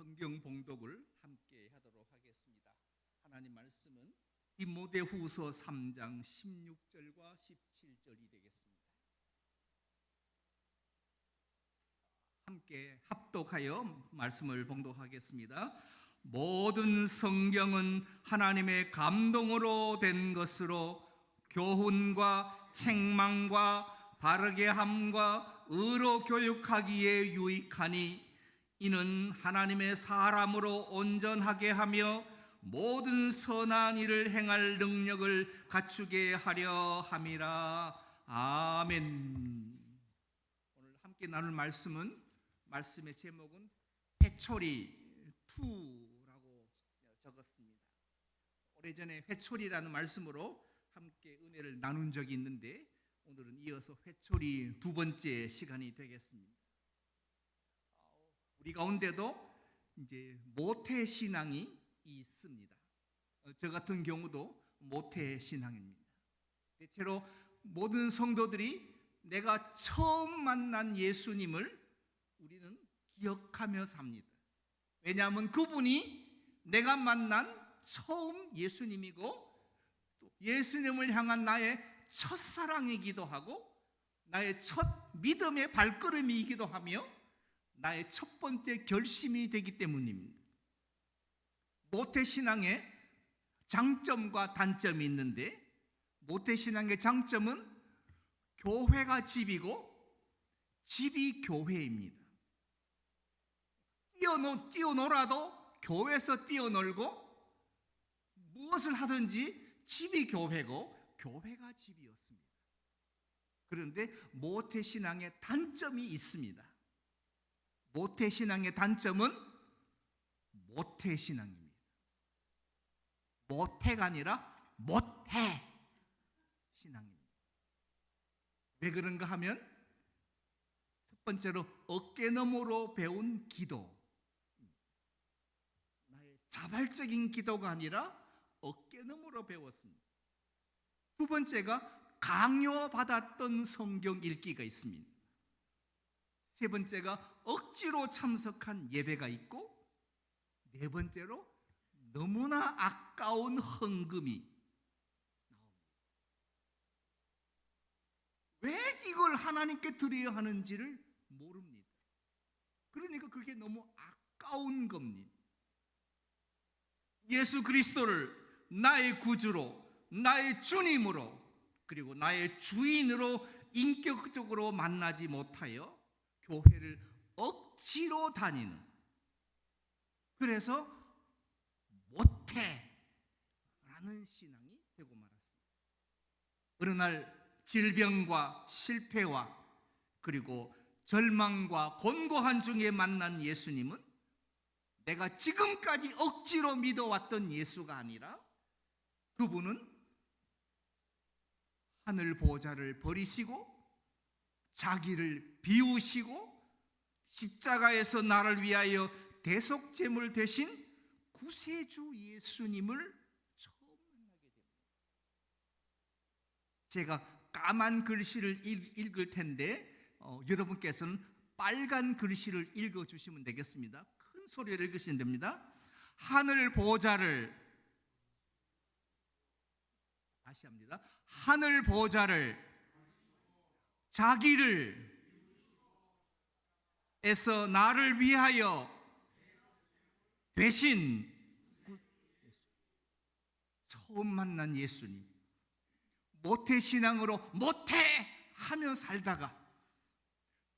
성경 봉독을 함께 하도록 하겠습니다. 하나님 말씀은 디모데후서 3장 16절과 17절이 되겠습니다. 함께 합독하여 말씀을 봉독하겠습니다. 모든 성경은 하나님의 감동으로 된 것으로 교훈과 책망과 바르게 함과 의로 교육하기에 유익하니 이는 하나님의 사람으로 온전하게 하며 모든 선한 일을 행할 능력을 갖추게 하려 함이라. 아멘. 오늘 함께 나눌 말씀의 제목은 회초리 2라고 적었습니다. 오래전에 회초리라는 말씀으로 함께 은혜를 나눈 적이 있는데 오늘은 이어서 회초리 두 번째 시간이 되겠습니다. 우리 가운데도 이제 모태 신앙이 있습니다. 저 같은 경우도 모태 신앙입니다. 대체로 모든 성도들이 내가 처음 만난 예수님을 우리는 기억하며 삽니다. 왜냐하면 그분이 내가 만난 처음 예수님이고 또 예수님을 향한 나의 첫사랑이기도 하고 나의 첫 믿음의 발걸음이기도 하며 나의 첫 번째 결심이 되기 때문입니다. 모태신앙의 장점과 단점이 있는데 모태신앙의 장점은 교회가 집이고 집이 교회입니다. 뛰어놀아도 교회에서 뛰어놀고 무엇을 하든지 집이 교회고 교회가 집이었습니다. 그런데 모태신앙의 단점이 있습니다. 모태신앙의 단점은 모태신앙입니다. 모태가 아니라 못해 신앙입니다. 왜 그런가 하면 첫 번째로 어깨너머로 배운 기도, 나의 자발적인 기도가 아니라 어깨너머로 배웠습니다. 두 번째가 강요받았던 성경 읽기가 있습니다. 세 번째가 억지로 참석한 예배가 있고 네 번째로 너무나 아까운 헌금이 나옵니다. 왜 이걸 하나님께 드려야 하는지를 모릅니다. 그러니까 그게 너무 아까운 겁니다. 예수 그리스도를 나의 구주로, 나의 주님으로, 그리고 나의 주인으로 인격적으로 만나지 못하여 교회를 억지로 다니는, 그래서 못해라는 신앙이 되고 말았습니다. 어느 날 질병과 실패와 그리고 절망과 곤고한 중에 만난 예수님은 내가 지금까지 억지로 믿어왔던 예수가 아니라 그분은 하늘 보좌를 버리시고 자기를 비우시고 십자가에서 나를 위하여 대속제물 되신 구세주 예수님을 처음 만나게 됩니다. 제가 까만 글씨를 읽을 텐데 여러분께서는 빨간 글씨를 읽어주시면 되겠습니다. 큰 소리로 읽으시면 됩니다. 하늘 보좌를, 다시 합니다. 하늘 보좌를 자기를 에서 나를 위하여 되신 처음 만난 예수님, 모태신앙으로 못해 하며 살다가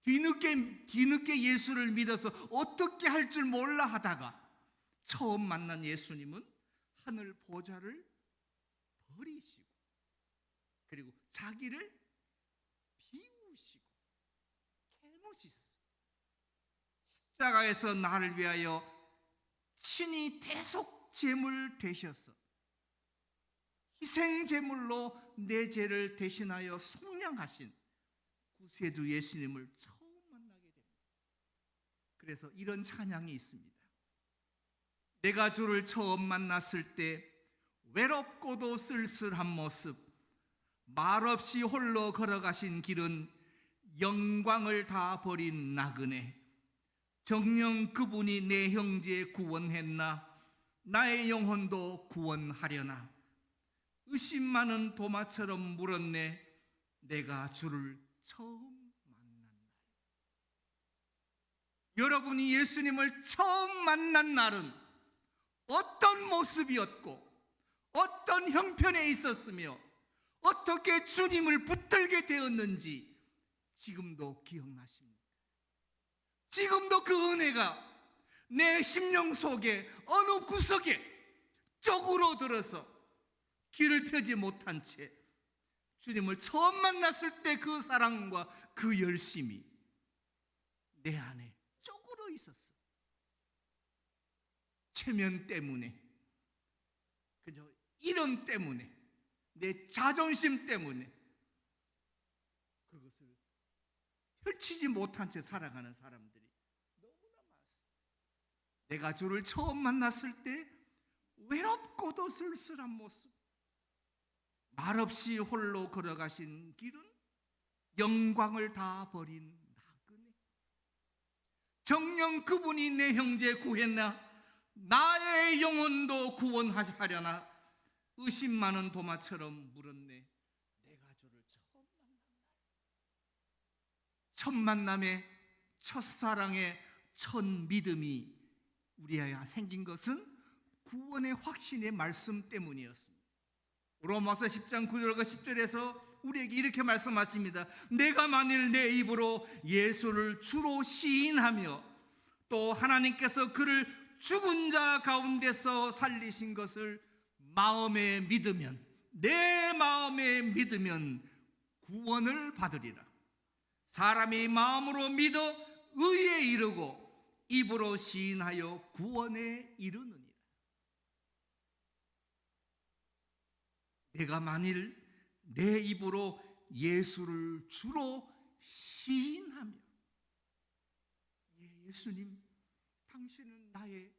뒤늦게 예수를 믿어서 어떻게 할 줄 몰라 하다가 처음 만난 예수님은 하늘 보좌를 버리시고 그리고 자기를 비우시고 케노시스, 십자가에서 나를 위하여 친히 대속제물 되셔서 희생제물로 내 죄를 대신하여 속량하신 구세주 예수님을 처음 만나게 됩니다. 그래서 이런 찬양이 있습니다. 내가 주를 처음 만났을 때 외롭고도 쓸쓸한 모습, 말없이 홀로 걸어가신 길은 영광을 다 버린 나그네, 정녕 그분이 내 형제 구원했나 나의 영혼도 구원하려나 의심 많은 도마처럼 물었네 내가 주를 처음 만난 날. 여러분이 예수님을 처음 만난 날은 어떤 모습이었고 어떤 형편에 있었으며 어떻게 주님을 붙들게 되었는지 지금도 기억나십니까? 지금도 그 은혜가 내 심령 속에 어느 구석에 쪼그러들어서 길을 펴지 못한 채 주님을 처음 만났을 때 그 사랑과 그 열심이 내 안에 쪼그러 있었어. 체면 때문에, 그저 이름 때문에, 내 자존심 때문에 그것을 펼치지 못한 채 살아가는 사람들이 너무나 많습니다. 내가 주를 처음 만났을 때 외롭고도 쓸쓸한 모습, 말없이 홀로 걸어가신 길은 영광을 다 버린 나그네. 정녕 그분이 내 형제 구했나 나의 영혼도 구원하려나 의심 많은 도마처럼 물었네 내가 주를 처음 만난 날. 첫 만남의 첫사랑의 첫 믿음이 우리에게 생긴 것은 구원의 확신의 말씀 때문이었습니다. 로마서 10장 9절과 10절에서 우리에게 이렇게 말씀하십니다. 내가 만일 내 입으로 예수를 주로 시인하며 또 하나님께서 그를 죽은 자 가운데서 살리신 것을 마음에 믿으면, 내 마음에 믿으면 구원을 받으리라. 사람이 마음으로 믿어 의에 이르고 입으로 시인하여 구원에 이르느니라. 내가 만일 내 입으로 예수를 주로 시인하며, 예수님 당신은 나의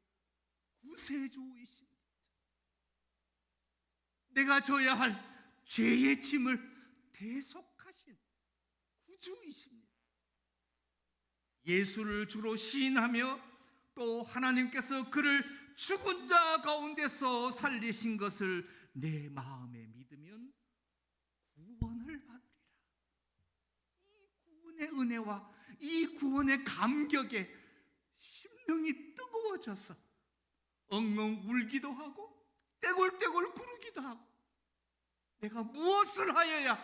구세주이십니다. 내가 져야 할 죄의 짐을 대속하신 구주이십니다. 예수를 주로 시인하며 또 하나님께서 그를 죽은 자 가운데서 살리신 것을 내 마음에 믿으면 구원을 받으리라. 이 구원의 은혜와 이 구원의 감격에 심령이 뜨거워져서 엉엉 울기도 하고 떼굴떼굴 구르기도 하고 내가 무엇을 하여야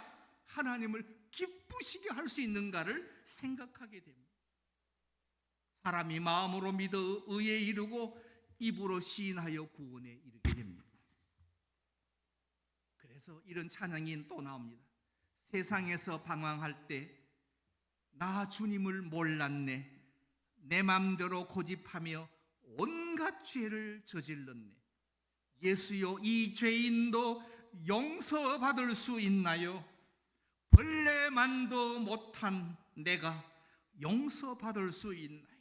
하나님을 기쁘시게 할 수 있는가를 생각하게 됩니다. 사람이 마음으로 믿어 의에 이르고 입으로 시인하여 구원에 이르게 됩니다. 그래서 이런 찬양이 또 나옵니다. 세상에서 방황할 때 나 주님을 몰랐네. 내 맘대로 고집하며 온갖 죄를 저질렀네. 예수여 이 죄인도 용서받을 수 있나요? 벌레만도 못한 내가 용서받을 수 있나요?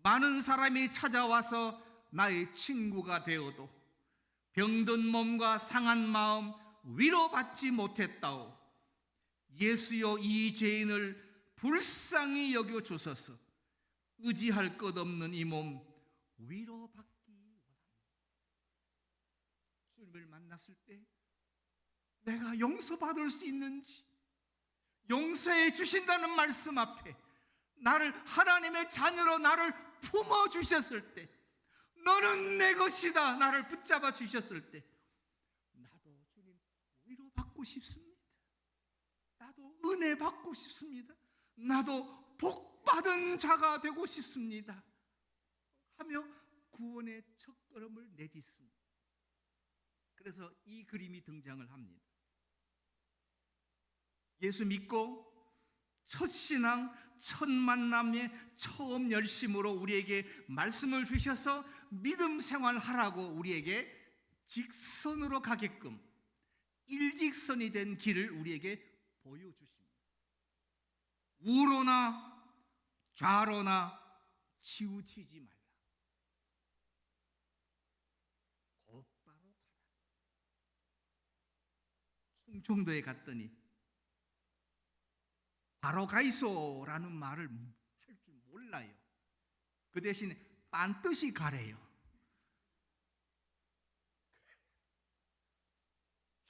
많은 사람이 찾아와서 나의 친구가 되어도 병든 몸과 상한 마음 위로받지 못했다오. 예수여 이 죄인을 불쌍히 여겨 주소서. 의지할 것 없는 이 몸 위로받기 원합니다. 주님을 만났을 때 내가 용서받을 수 있는지, 용서해 주신다는 말씀 앞에 나를 하나님의 자녀로 나를 품어주셨을 때, 너는 내 것이다 나를 붙잡아 주셨을 때 나도 주님 위로받고 싶습니다. 나도 은혜 받고 싶습니다. 나도 복받은 자가 되고 싶습니다 하며 구원의 첫걸음을 내딛습니다. 그래서 이 그림이 등장을 합니다. 예수 믿고 첫 신앙, 첫 만남의 처음 열심으로 우리에게 말씀을 주셔서 믿음 생활하라고 우리에게 직선으로 가게끔 일직선이 된 길을 우리에게 보여주십니다. 우로나 좌로나 치우치지 말라. 곧바로 가라. 충청도에 갔더니 바로 가이소라는 말을 할 줄 몰라요. 그 대신에 반드시 가래요.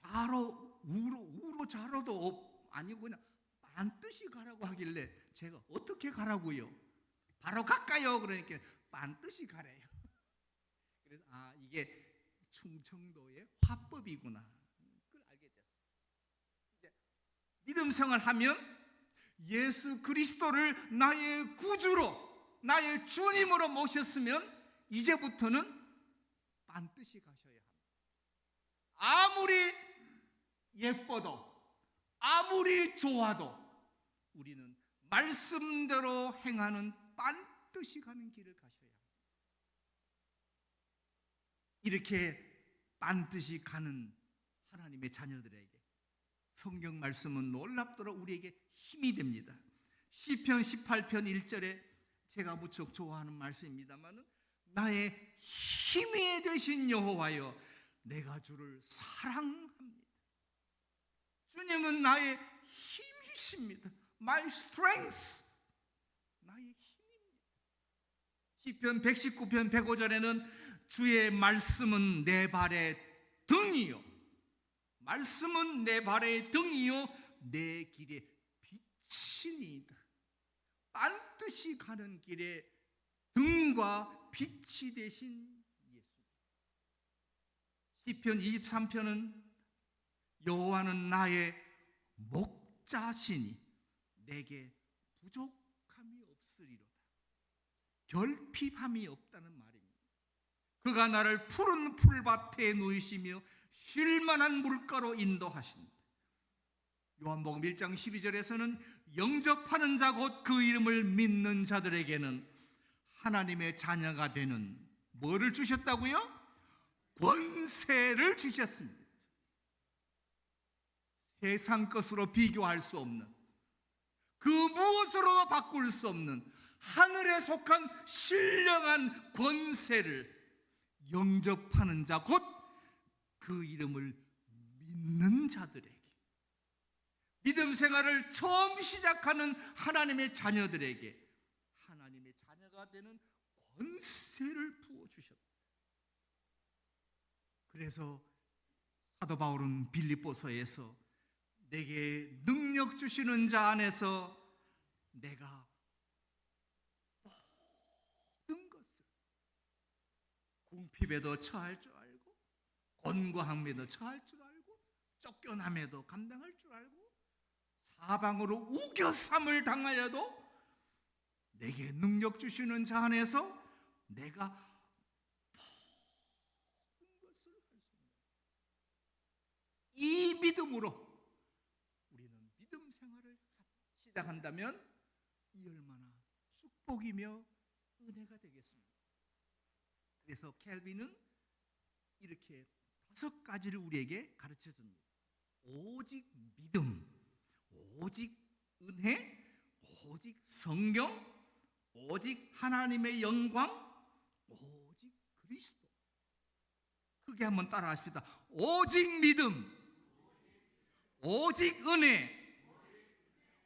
좌로 우로 좌로도 아니고 그냥 반드시 가라고 하길래 제가 어떻게 가라고요? 바로 갈까요? 그러니까 반드시 가래요. 그래서 이게 충청도의 화법이구나, 그걸 알게 됐어요. 이제 믿음 생활하면 예수 그리스도를 나의 구주로, 나의 주님으로 모셨으면 이제부터는 반드시 가셔야 합니다. 아무리 예뻐도 아무리 좋아도 우리는 말씀대로 행하는 반드시 가는 길을 가셔야 합니다. 이렇게 반드시 가는 하나님의 자녀들에게 성경 말씀은 놀랍도록 우리에게 힘이 됩니다. 시편 18편 1절에 제가 무척 좋아하는 말씀입니다만, 나의 힘이 되신 여호와여, 내가 주를 사랑합니다. 주님은 나의 힘이십니다. My strength, 나의 힘입니다. 시편 119편 105절에는 주의 말씀은 내 발의 등이요, 말씀은 내 발의 등이요 내 길의 빛이니이다. 반드시 가는 길에 등과 빛이 되신 예수. 시편 23편은 여호와는 나의 목자시니 내게 부족함이 없으리로다. 결핍함이 없다는 말입니다. 그가 나를 푸른 풀밭에 누이시며 쉴만한 물가로 인도하신다. 요한복음 1장 12절에서는 영접하는 자 곧 그 이름을 믿는 자들에게는 하나님의 자녀가 되는 뭐를 주셨다고요? 권세를 주셨습니다. 세상 것으로 비교할 수 없는, 그 무엇으로도 바꿀 수 없는 하늘에 속한 신령한 권세를 영접하는 자 곧 그 이름을 믿는 자들에게, 믿음 생활을 처음 시작하는 하나님의 자녀들에게 하나님의 자녀가 되는 권세를 부어주셨다. 그래서 사도 바울은 빌립보서에서 내게 능력 주시는 자 안에서 내가 모든 것을, 궁핍에도 처할 줄 알고, 권고함에도 처할 줄 알고, 쫓겨남에도 감당할 줄 알고, 사방으로 우겨쌈을 당하여도 내게 능력 주시는 자 안에서 내가 모든 것을 할 수 있는, 이 믿음으로 우리는 믿음 생활을 시작한다면 이 얼마나 축복이며 은혜가 되겠습니까? 그래서 켈빈은 이렇게 5가지를 우리에게 가르쳐 줍니다. 오직 믿음, 오직 은혜, 오직 성경, 오직 하나님의 영광, 오직 그리스도. 크게 한번 따라 하십시다. 오직 믿음, 오직 은혜,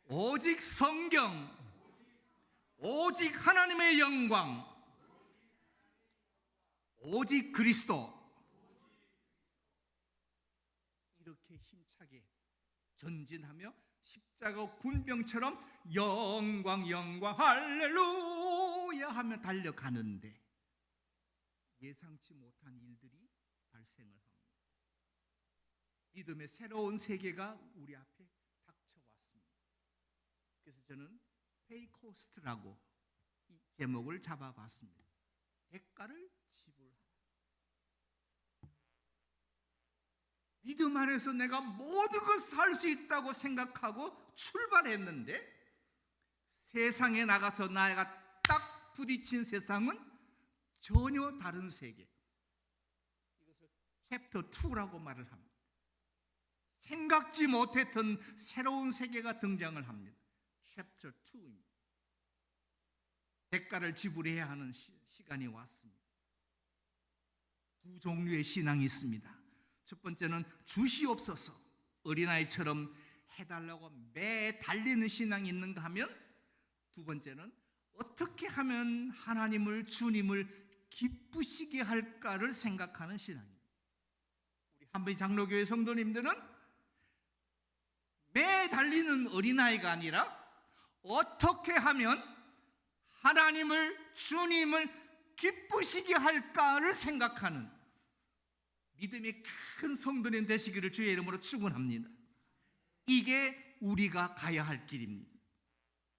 오직 성경, 오직 하나님의 영광, 오직 그리스도. 이렇게 힘차게 전진하며 십자가 군병처럼 영광 영광 할렐루야 하며 달려가는데 예상치 못한 일들이 발생을 합니다. 믿음의 새로운 세계가 우리 앞에 닥쳐왔습니다. 그래서 저는 페이코스트라고 이 제목을 잡아봤습니다. 대가를 지불하라. 믿음 안에서 내가 모든 것을 할 수 있다고 생각하고 출발했는데 세상에 나가서 나가 딱 부딪힌 세상은 전혀 다른 세계. 이것을 챕터 2라고 말을 합니다. 생각지 못했던 새로운 세계가 등장을 합니다. 챕터 2입니다. 대가를 지불해야 하는 시간이 왔습니다. 두 종류의 신앙이 있습니다. 첫 번째는 주시옵소서, 어린아이처럼 해달라고 매 달리는 신앙이 있는가 하면, 두 번째는 어떻게 하면 하나님을, 주님을 기쁘시게 할까를 생각하는 신앙입니다. 우리 한빛 장로교회 성도님들은 매 달리는 어린아이가 아니라 어떻게 하면 하나님을, 주님을 기쁘시게 할까를 생각하는 믿음이 큰 성도님 되시기를 주의 이름으로 축원합니다. 이게 우리가 가야 할 길입니다.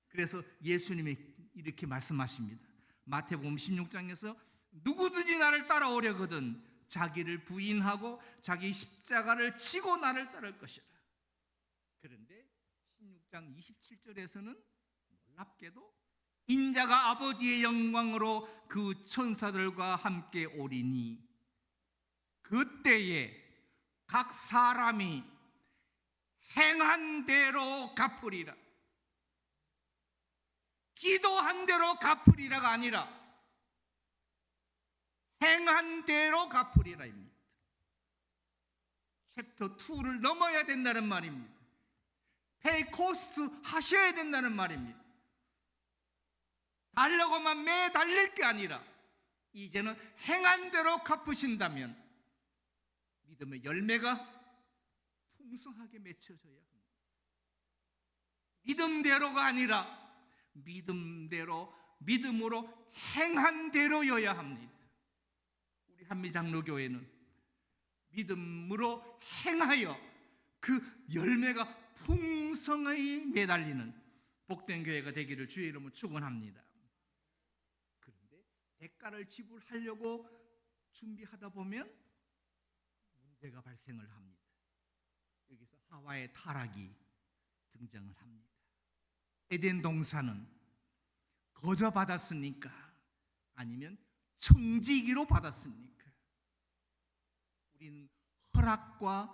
그래서 예수님이 이렇게 말씀하십니다. 마태복음 16장에서 누구든지 나를 따라오려거든 자기를 부인하고 자기 십자가를 지고 나를 따를 것이라. 그런데 16장 27절에서는 놀랍게도 인자가 아버지의 영광으로 그 천사들과 함께 오리니 그때에 각 사람이 행한 대로 갚으리라. 기도한 대로 갚으리라가 아니라 행한 대로 갚으리라입니다. 챕터 2를 넘어야 된다는 말입니다. 페이 코스트 하셔야 된다는 말입니다. 달려고만 매 달릴 게 아니라 이제는 행한 대로 갚으신다면 믿음의 열매가 풍성하게 맺혀져야 합니다. 믿음대로가 아니라 믿음으로 행한 대로여야 합니다. 우리 한미장로교회는 믿음으로 행하여 그 열매가 풍성히 매달리는 복된 교회가 되기를 주의 이름으로 축원합니다. 그런데 대가를 지불하려고 준비하다 보면 문제가 발생을 합니다. 여기서 하와의 타락이 등장을 합니다. 에덴 동산은 거저 받았습니까? 아니면 청지기로 받았습니까? 우리는 허락과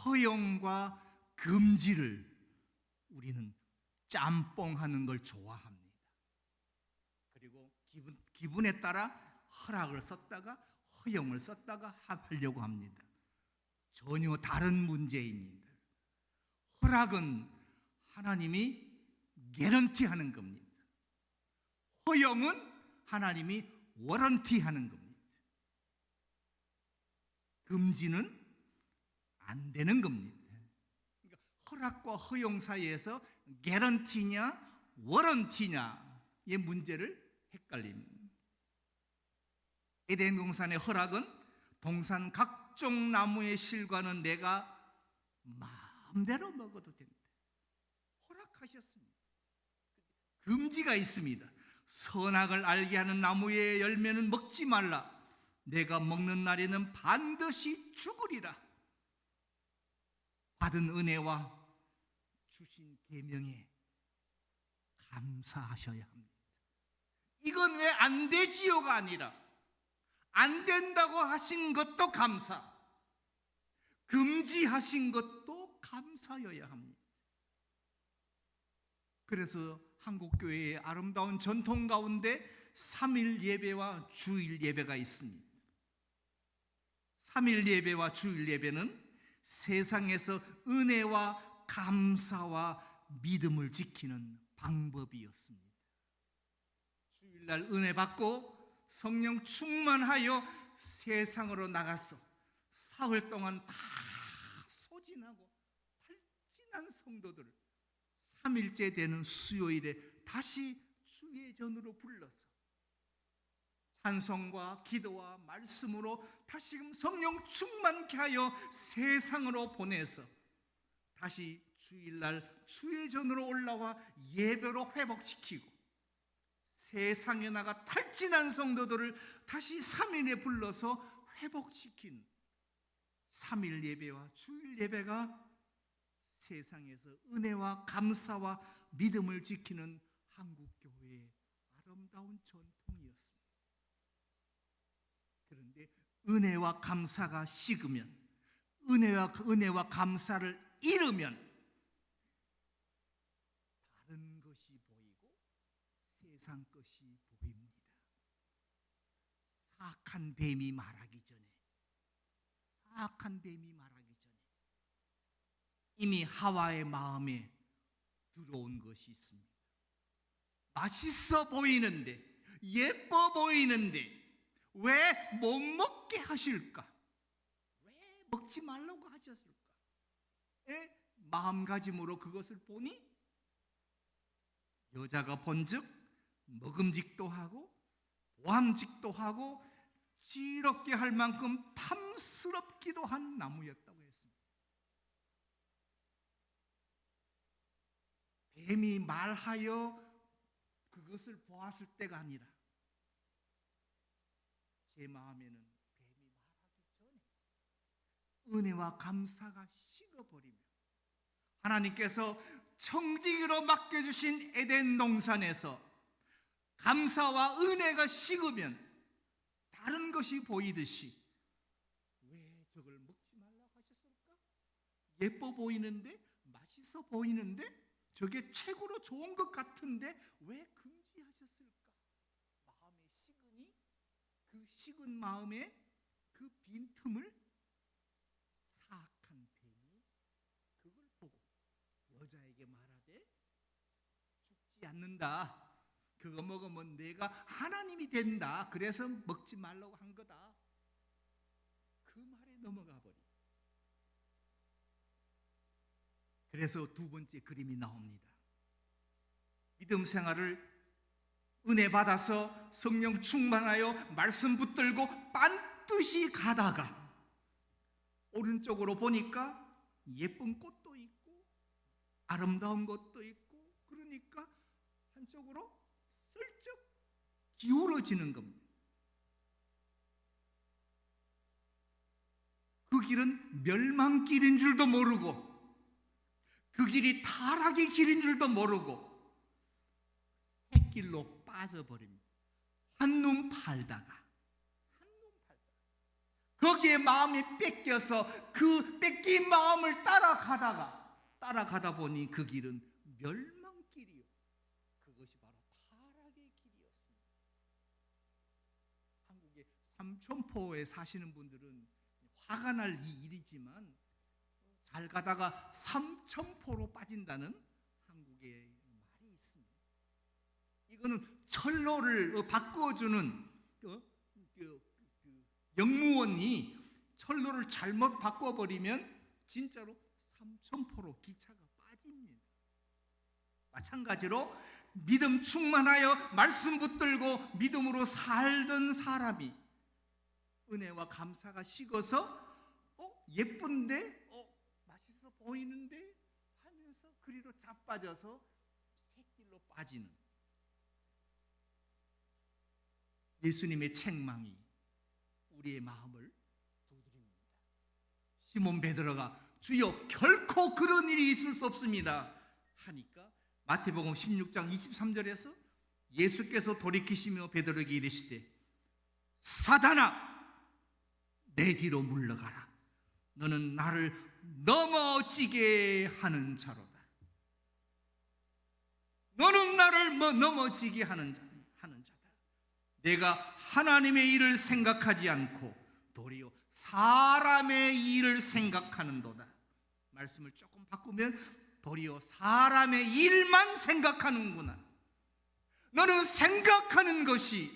허용과 금지를 우리는 짬뽕하는 걸 좋아합니다. 그리고 기분에 따라 허락을 썼다가 허용을 썼다가 하려고 합니다. 전혀 다른 문제입니다. 허락은 하나님이 개런티하는 겁니다. 허용은 하나님이 워런티하는 겁니다. 금지는 안 되는 겁니다. 그러니까 허락과 허용 사이에서 개런티냐 워런티냐의 문제를 헷갈립니다. 에덴 동산의 허락은 동산 각종 나무의 실과는 내가 마음대로 먹어도 됩니다. 허락하셨습니다. 금지가 있습니다. 선악을 알게 하는 나무의 열매는 먹지 말라. 내가 먹는 날에는 반드시 죽으리라. 받은 은혜와 주신 계명에 감사하셔야 합니다. 이건 왜 안 되지요가 아니라 안 된다고 하신 것도 감사, 금지하신 것도 감사여야 합니다. 그래서 한국교회의 아름다운 전통 가운데 3일 예배와 주일 예배가 있습니다. 3일 예배와 주일 예배는 세상에서 은혜와 감사와 믿음을 지키는 방법이었습니다. 주일날 은혜 받고 성령 충만하여 세상으로 나가서 사흘 동안 다 소진하고 탈진한 성도들을 3일째 되는 수요일에 다시 주의 전으로 불러서 찬송과 기도와 말씀으로 다시금 성령 충만케 하여 세상으로 보내서 다시 주일날 주의 전으로 올라와 예배로 회복시키고 세상에 나가 탈진한 성도들을 다시 3일에 불러서 회복시킨 3일 예배와 주일 예배가 세상에서 은혜와 감사와 믿음을 지키는 한국교회의 아름다운 전통이었습니다. 그런데 은혜와 감사가 식으면, 은혜와 감사를 잃으면 다른 것이 보이고 세상 것이 보입니다. 사악한 뱀이 말하기 전에 이미 하와의 마음에 들어온 것이 있습니다. 맛있어 보이는데, 예뻐 보이는데 왜 못 먹게 하실까? 왜 먹지 말라고 하셨을까? 마음가짐으로 그것을 보니 여자가 본즉 먹음직도 하고 보암직도 하고 지럽게 할 만큼 탐스럽기도 한 나무였다고 했습니다. 뱀이 말하여 그것을 보았을 때가 아니라 제 마음에는 뱀이 말하기 전에 은혜와 감사가 식어버리며 하나님께서 청지기로 맡겨주신 에덴 동산에서 감사와 은혜가 식으면 다른 것이 보이듯이 왜 저걸 먹지 말라고 하셨을까? 예뻐 보이는데, 맛있어 보이는데, 저게 최고로 좋은 것 같은데 왜 금지하셨을까? 마음에 식으니 그 식은 마음에 그 빈틈을 사악한 뱀이 그걸 보고 여자에게 말하되 죽지 않는다. 그거 먹으면 내가 하나님이 된다. 그래서 먹지 말라고 한 거다. 그 말에 넘어가 버리. 그래서 두 번째 그림이 나옵니다. 믿음 생활을 은혜 받아서 성령 충만하여 말씀 붙들고 반드시 가다가 오른쪽으로 보니까 예쁜 꽃도 있고 아름다운 것도 있고 그러니까 한쪽으로 슬쩍 기울어지는 겁니다. 그 길은 멸망길인 줄도 모르고 그 길이 타락의 길인 줄도 모르고 새길로 빠져버립니다. 한눈 팔다가 거기에 마음이 뺏겨서 그 뺏긴 마음을 따라가다 보니 그 길은 멸망길이요. 그것이 바로 타락의 길이었습니다. 한국의 삼천포에 사시는 분들은 화가 날 이 일이지만 잘 가다가 삼천포로 빠진다는 한국의 말이 있습니다. 이거는 철로를 바꿔주는 영무원이 철로를 잘못 바꿔버리면 진짜로 삼천포로 기차가 빠집니다. 마찬가지로 믿음 충만하여 말씀 붙들고 믿음으로 살던 사람이 은혜와 감사가 식어서 예쁜데 맛있어 보이는데 하면서 그리로 자빠져서 새길로 빠지는 예수님의 책망이 우리의 마음을 두드립니다. 시몬 베드로가 주여 결코 그런 일이 있을 수 없습니다 하니까 마태복음 16장 23절에서 예수께서 돌이키시며 베드로에게 이르시되 사단아 내 뒤로 물러가라. 너는 나를 넘어지게 하는 자로다. 너는 나를 넘어지게 하는 자다. 내가 하나님의 일을 생각하지 않고 도리어 사람의 일을 생각하는도다. 말씀을 조금 바꾸면 도리어 사람의 일만 생각하는구나. 너는 생각하는 것이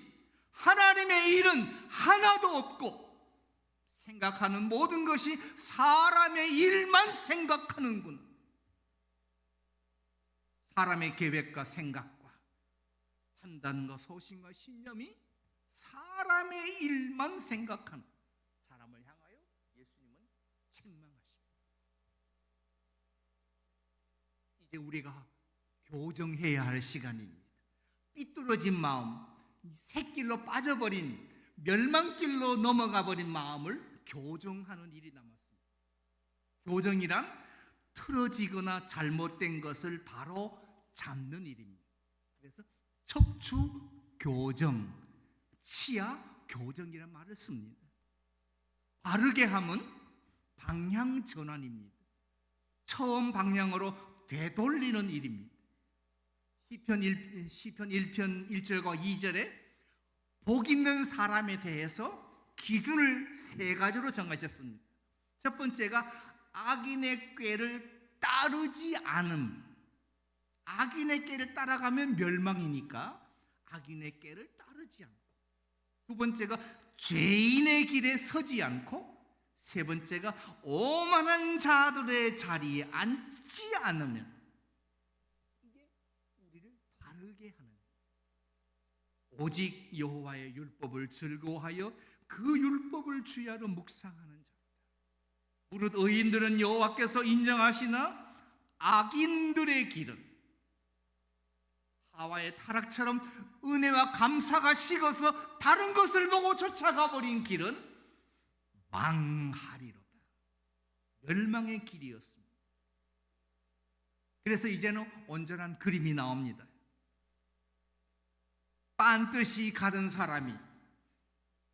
하나님의 일은 하나도 없고 생각하는 모든 것이 사람의 일만 생각하는구나. 사람의 계획과 생각과 판단과 소신과 신념이 사람의 일만 생각하는 사람을 향하여 예수님은 책망하십니다. 이제 우리가 교정해야 할 시간입니다. 삐뚤어진 마음, 새길로 빠져버린 멸망길로 넘어가 버린 마음을 교정하는 일이 남았습니다. 교정이란 틀어지거나 잘못된 것을 바로 잡는 일입니다. 그래서 척추 교정, 치아 교정이라는 말을 씁니다. 바르게 함은 방향 전환입니다. 처음 방향으로 되돌리는 일입니다. 시편 1편 1절과 2절에 복 있는 사람에 대해서 기준을 세 가지로 정하셨습니다. 첫 번째가 악인의 꾀를 따르지 않음. 악인의 길을 따라가면 멸망이니까 악인의 길을 따르지 않고, 두 번째가 죄인의 길에 서지 않고, 세 번째가 오만한 자들의 자리에 앉지 않으면, 이게 우리를 다르게 하는, 오직 여호와의 율법을 즐거워하여 그 율법을 주야로 묵상하는 자. 무릇 의인들은 여호와께서 인정하시나 악인들의 길은 하와의 타락처럼 은혜와 감사가 식어서 다른 것을 보고 쫓아가 버린 길은 망하리로다. 멸망의 길이었습니다. 그래서 이제는 온전한 그림이 나옵니다. 빤듯이 가던 사람이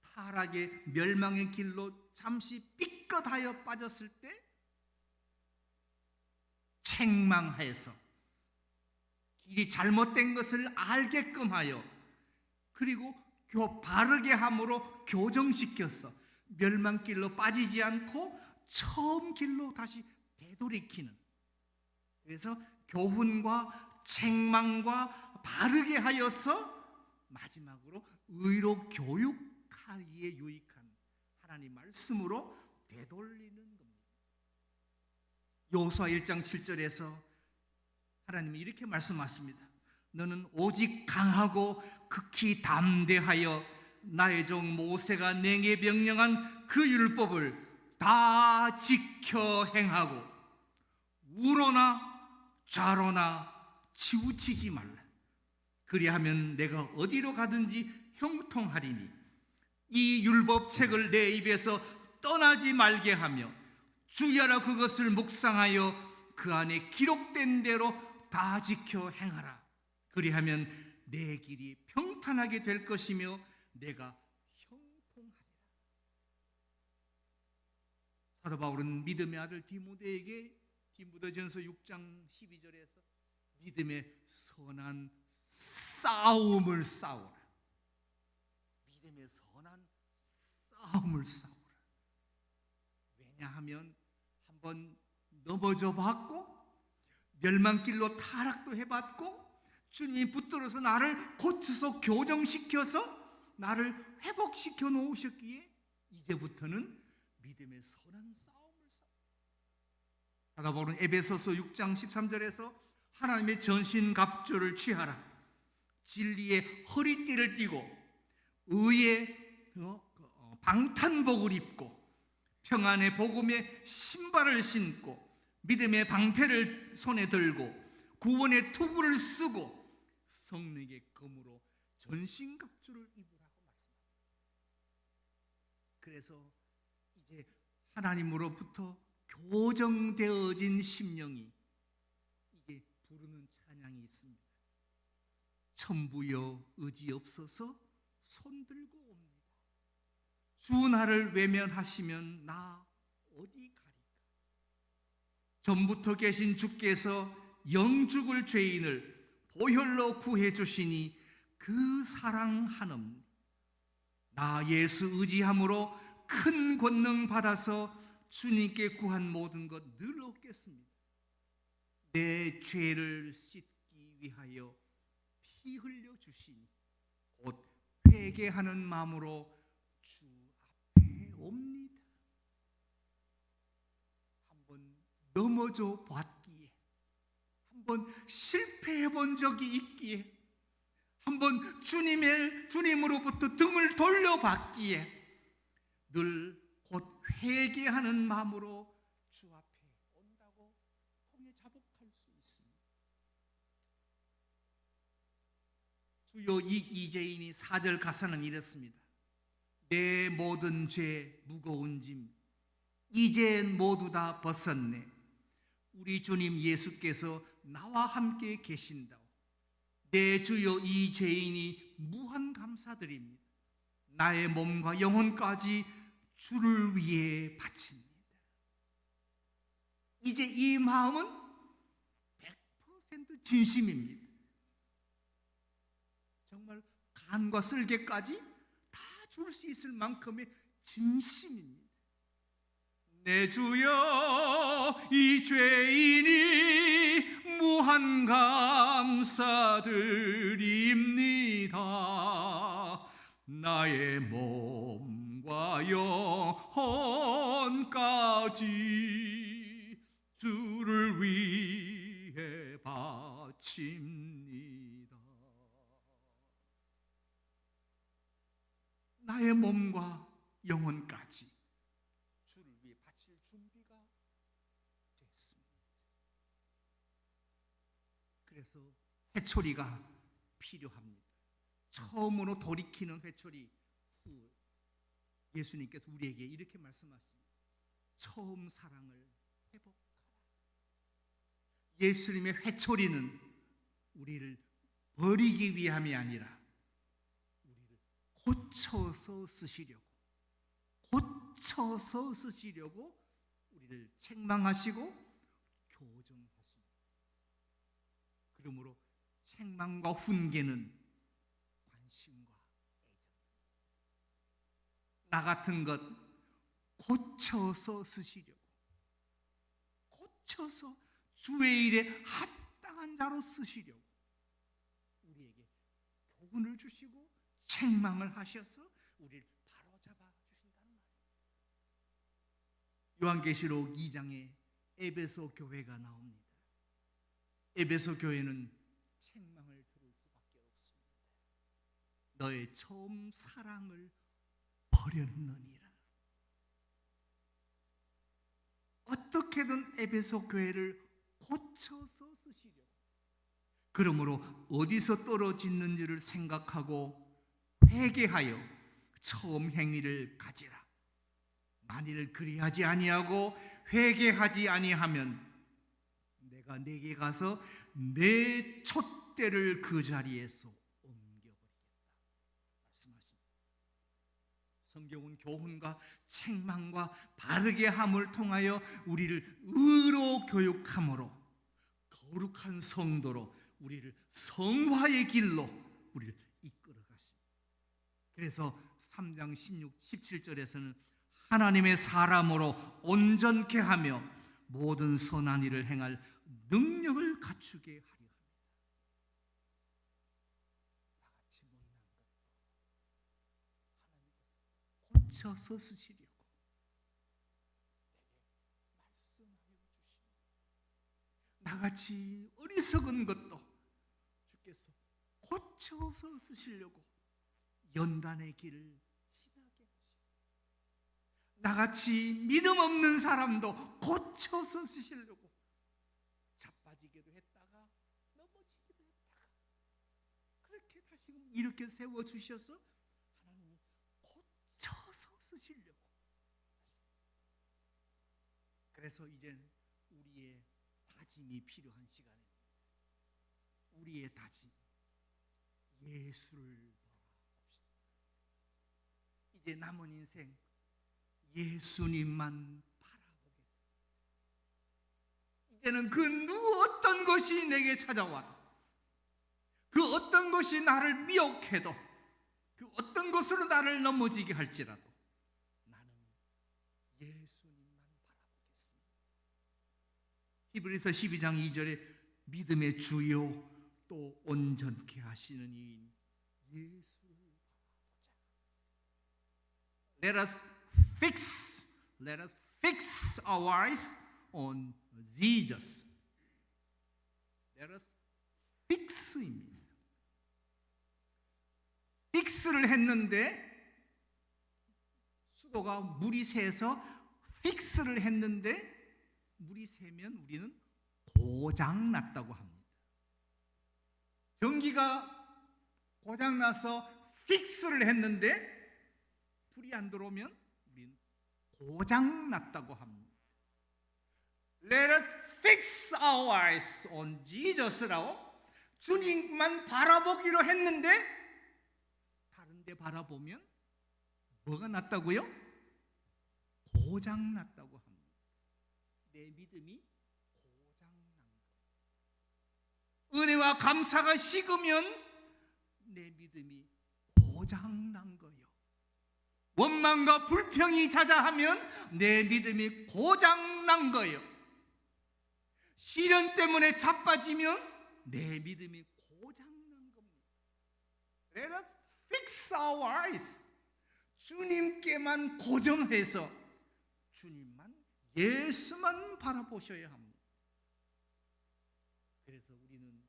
타락의 멸망의 길로 잠시 삐끗하여 빠졌을 때 책망하여서 길이 잘못된 것을 알게끔 하여, 그리고 바르게 함으로 교정시켜서 멸망길로 빠지지 않고 처음 길로 다시 되돌이키는, 그래서 교훈과 책망과 바르게 하여서 마지막으로 의로 교육하기에 유익한 하나님 말씀으로 되돌리는 겁니다. 여호수아 1장 7절에서 하나님이 이렇게 말씀하십니다. 너는 오직 강하고 극히 담대하여 나의 종 모세가 내게 명령한 그 율법을 다 지켜 행하고 우로나 좌로나 치우치지 말라. 그리하면 내가 어디로 가든지 형통하리니 이 율법책을 내 입에서 떠나지 말게 하며 주야로 그것을 묵상하여 그 안에 기록된 대로 다 지켜 행하라. 그리하면 내 길이 평탄하게 될 것이며 내가 형통하리라. 사도 바울은 믿음의 아들 디모데에게 디모데전서 6장 12절에서 믿음의 선한 싸움을 싸우라. 믿음의 선한 싸움을 싸우라. 왜냐하면 한번 넘어져 봤고 멸망길로 타락도 해봤고 주님이 붙들어서 나를 고쳐서 교정시켜서 나를 회복시켜 놓으셨기에 이제부터는 믿음의 선한 싸움을 싸워. 사도 바울은 에베소서 6장 13절에서 하나님의 전신갑주를 취하라. 진리의 허리띠를 띠고 의의 방탄복을 입고 평안의 복음의 신발을 신고 믿음의 방패를 손에 들고 구원의 투구를 쓰고 성령의 검으로 전신갑주를 입으라고 말씀합니다. 그래서 이제 하나님으로부터 교정되어진 심령이 이제 부르는 찬양이 있습니다. 천부여 의지 없어서 손들고 옵니다. 주 나를 외면하시면 나 어디 가리까. 전부터 계신 주께서 영죽을 죄인을 보혈로 구해 주시니 그 사랑 한없니. 나 예수 의지함으로 큰 권능 받아서 주님께 구한 모든 것 늘 얻겠습니다. 내 죄를 씻기 위하여 피 흘려 주시니 곧 회개하는 마음으로 주 앞에 옵니다. 한번 넘어져 봤기에, 한번 실패해 본 적이 있기에, 한번 주님으로부터 등을 돌려봤기에 늘 곧 회개하는 마음으로 주 앞에 온다고 통해 자복할 수 있습니다. 주요 이재인이 4절 가사는 이렇습니다. 내 모든 죄 무거운 짐 이제 모두 다 벗었네. 우리 주님 예수께서 나와 함께 계신다오. 내 주여 이 죄인이 무한 감사드립니다. 나의 몸과 영혼까지 주를 위해 바칩니다. 이제 이 마음은 100% 진심입니다. 정말 간과 쓸개까지 다 줄 수 있을 만큼의 진심입니다. 내 주여 이 죄인이 무한 감사드립니다. 나의 몸과 영혼까지 주를 위해 바칩니다. 나의 몸과 영혼까지 주를 위해 바칠 준비가 됐습니다. 그래서 회초리가 필요합니다. 처음으로 돌이키는 회초리. 예수님께서 우리에게 이렇게 말씀하십니다. 처음 사랑을 회복하라. 예수님의 회초리는 우리를 버리기 위함이 아니라 우리를 고쳐서 쓰시려고 우리를 책망하시고 교정하십니다. 그러므로 책망과 훈계는 관심과 애정, 나 같은 것 고쳐서 쓰시려고, 고쳐서 주의 일에 합당한 자로 쓰시려고 우리에게 교훈을 주시고 책망을 하셔서 우리를 바로잡아 주신다는 말이에요. 요한계시록 2장에 에베소 교회가 나옵니다. 에베소 교회는 책망을 들을 수밖에 없습니다. 너의 처음 사랑을 버렸느니라. 어떻게든 에베소 교회를 고쳐서 쓰시려고, 그러므로 어디서 떨어지는지를 생각하고 회개하여 처음 행위를 가지라. 만일 그리하지 아니하고 회개하지 아니하면 내가 네게 가서 내 촛대를 그 자리에서 옮겨버리겠다 말씀하십니다. 성경은 교훈과 책망과 바르게 함을 통하여 우리를 의로 교육함으로 거룩한 성도로 우리를 성화의 길로 우리를 이끌어 가십니다. 그래서 3장 17절에서는 하나님의 사람으로 온전케 하며 모든 선한 일을 행할 능력을 갖추게 하려 합니다. 나같이 못난 것도 하나님께서 고쳐서 쓰시려고 내게 말씀하여 주시니, 나같이 어리석은 것도 주께서 고쳐서 쓰시려고 연단의 길을 지나게 하시고, 나같이 믿음 없는 사람도 고쳐서 쓰시려고 자빠지기도 했다가 넘어지기도 했다가 그렇게 다시 이렇게 세워주셔서 하나님이 고쳐서 쓰시려고. 그래서 이젠 우리의 다짐이 필요한 시간입니다. 우리의 다짐, 예수를 바라봅시다. 이제 남은 인생 예수님만 바라보겠습니다. 이제는 그 누구 어떤 것이 내게 찾아와도, 그 어떤 것이 나를 미혹해도, 그 어떤 것으로 나를 넘어지게 할지라도 나는 예수님만 바라보겠습니다. 히브리서 12장 2절에 믿음의 주요 또 온전케 하시는 이인 예수를 바라보자. Let us fix our eyes on Jesus. Let us fix입니다. fix를 했는데 수도가 물이 새서 fix를 했는데 물이 새면 우리는 고장 났다고 합니다. 전기가 고장 나서 fix를 했는데 불이 안 들어오면 우리는 고장 났다고 합니다. Let us fix our eyes on Jesus라고 주님만 바라보기로 했는데 다른 데 바라보면 뭐가 났다고요? 고장 났다고 합니다. 내 믿음이 고장 난 거예요. 은혜와 감사가 식으면 내 믿음이 고장 난 거예요. 원망과 불평이 자자하면 내 믿음이 고장난 거예요. 시련 때문에 자빠지면 내 믿음이 고장난 겁니다. Let us fix our eyes. 주님께만 고정해서 주님만, 예수만 바라보셔야 합니다. 그래서 우리는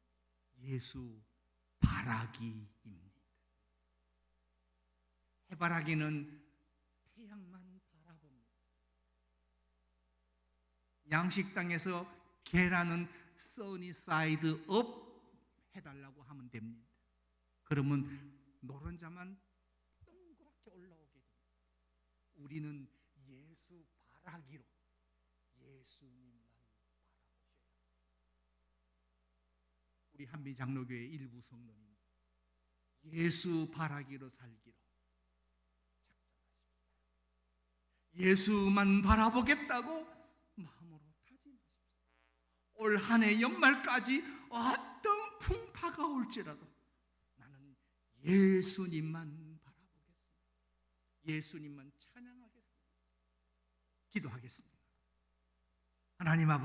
예수 바라기입니다. 해바라기는 태양만 바라봅니다. 양식당에서 계란은 써니 사이드 업 해달라고 하면 됩니다. 그러면 노른자만 동그랗게 올라오게 됩니다. 우리는 예수 바라기로 예수님만 바라보셔야 합니다. 우리 한미 장로교회 일부 성도님, 예수 바라기로 살기로 예수만 바라보겠다고 마음으로 다짐하십시오. 올 한 해 연말까지 어떤 풍파가 올지라도 나는 예수님만 바라보겠습니다. 예수님만 찬양하겠습니다. 기도하겠습니다. 하나님 아버지,